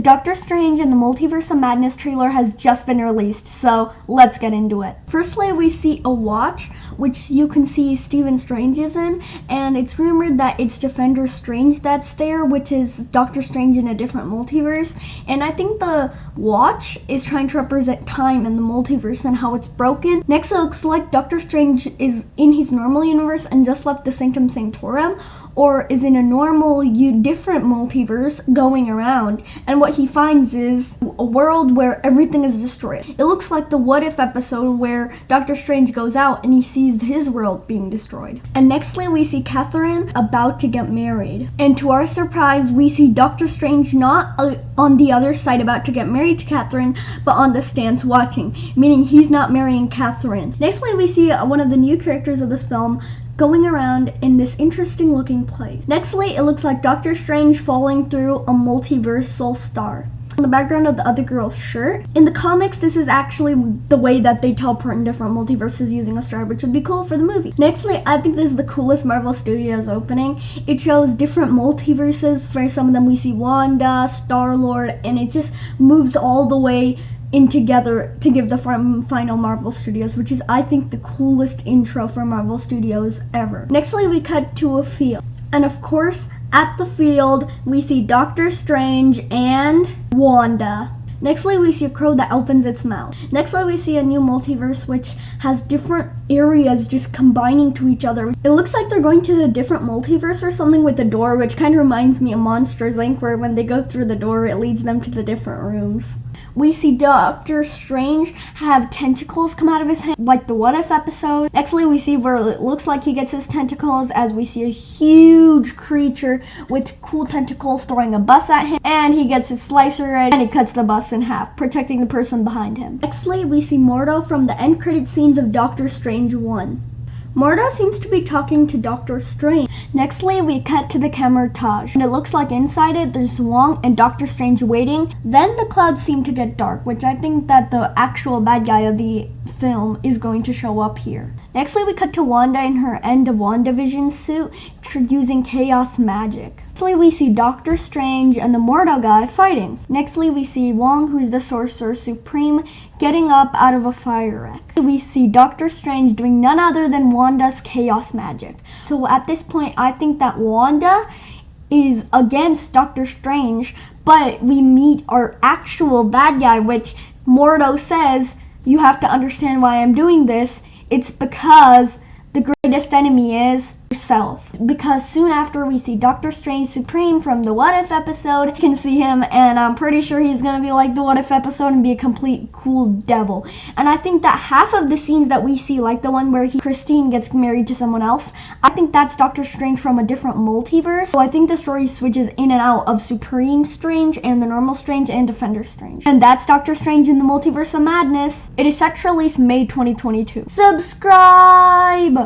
Doctor Strange and the Multiverse of Madness trailer has just been released, so let's get into it. Firstly, we see a watch, which you can see Stephen Strange is in, and it's rumored that it's Defender Strange that's there, which is Doctor Strange in a different multiverse. And I think the watch is trying to represent time in the multiverse and how it's broken. Next, it looks like Doctor Strange is in his normal universe and just left the Sanctum Sanctorum, or is in a normal, different multiverse going around, and what he finds is a world where everything is destroyed. It looks like the What If episode where Doctor Strange goes out and he sees his world being destroyed. And nextly, we see Catherine about to get married. And to our surprise, we see Doctor Strange not on the other side about to get married to Catherine, but on the stands watching, meaning he's not marrying Catherine. Nextly, we see one of the new characters of this film going around in this interesting looking place. Nextly, it looks like Doctor Strange falling through a multiversal star on the background of the other girl's shirt. In the comics, this is actually the way that they teleport in different multiverses using a star, which would be cool for the movie. Nextly, I think this is the coolest Marvel Studios opening. It shows different multiverses. For some of them, we see Wanda, Star-Lord, and it just moves all the way in together to give the final Marvel Studios, which is, I think, the coolest intro for Marvel Studios ever. Nextly, we cut to a field. And of course, at the field, we see Doctor Strange and Wanda. Nextly, we see a crow that opens its mouth. Nextly, we see a new multiverse which has different areas just combining to each other. It looks like they're going to a different multiverse or something with a door, which kind of reminds me of Monsters, Inc., where when they go through the door, it leads them to the different rooms. We see Doctor Strange have tentacles come out of his hand, like the What If episode. Nextly, we see where it looks like he gets his tentacles, as we see a huge creature with cool tentacles throwing a bus at him, and he gets his slicer and he cuts the bus in half, protecting the person behind him. Nextly, we see Mordo from the end credit scenes of Doctor Strange 1. Mordo seems to be talking to Doctor Strange. Nextly, we cut to the Camertage, and it looks like inside it there's Wong and Doctor Strange waiting. Then the clouds seem to get dark, which I think that the actual bad guy of the film is going to show up here. Nextly, we cut to Wanda in her End of WandaVision suit, using chaos magic. Nextly, we see Doctor Strange and the Mordo guy fighting. Nextly, we see Wong, who's the Sorcerer Supreme, getting up out of a fire wreck. We see Doctor Strange doing none other than Wanda's chaos magic. So at this point, I think that Wanda is against Doctor Strange, but we meet our actual bad guy, which Mordo says, "You have to understand why I'm doing this. It's because the greatest enemy is yourself." Because soon after, we see Doctor Strange Supreme from the What If episode. You can see him, and I'm pretty sure he's gonna be like the What If episode and be a complete cool devil. And I think that half of the scenes that we see, like the one where Christine gets married to someone else, I think that's Doctor Strange from a different multiverse. So I think the story switches in and out of Supreme Strange and the normal Strange and Defender Strange. And that's Doctor Strange in the Multiverse of Madness. It is set to release May 2022. Subscribe!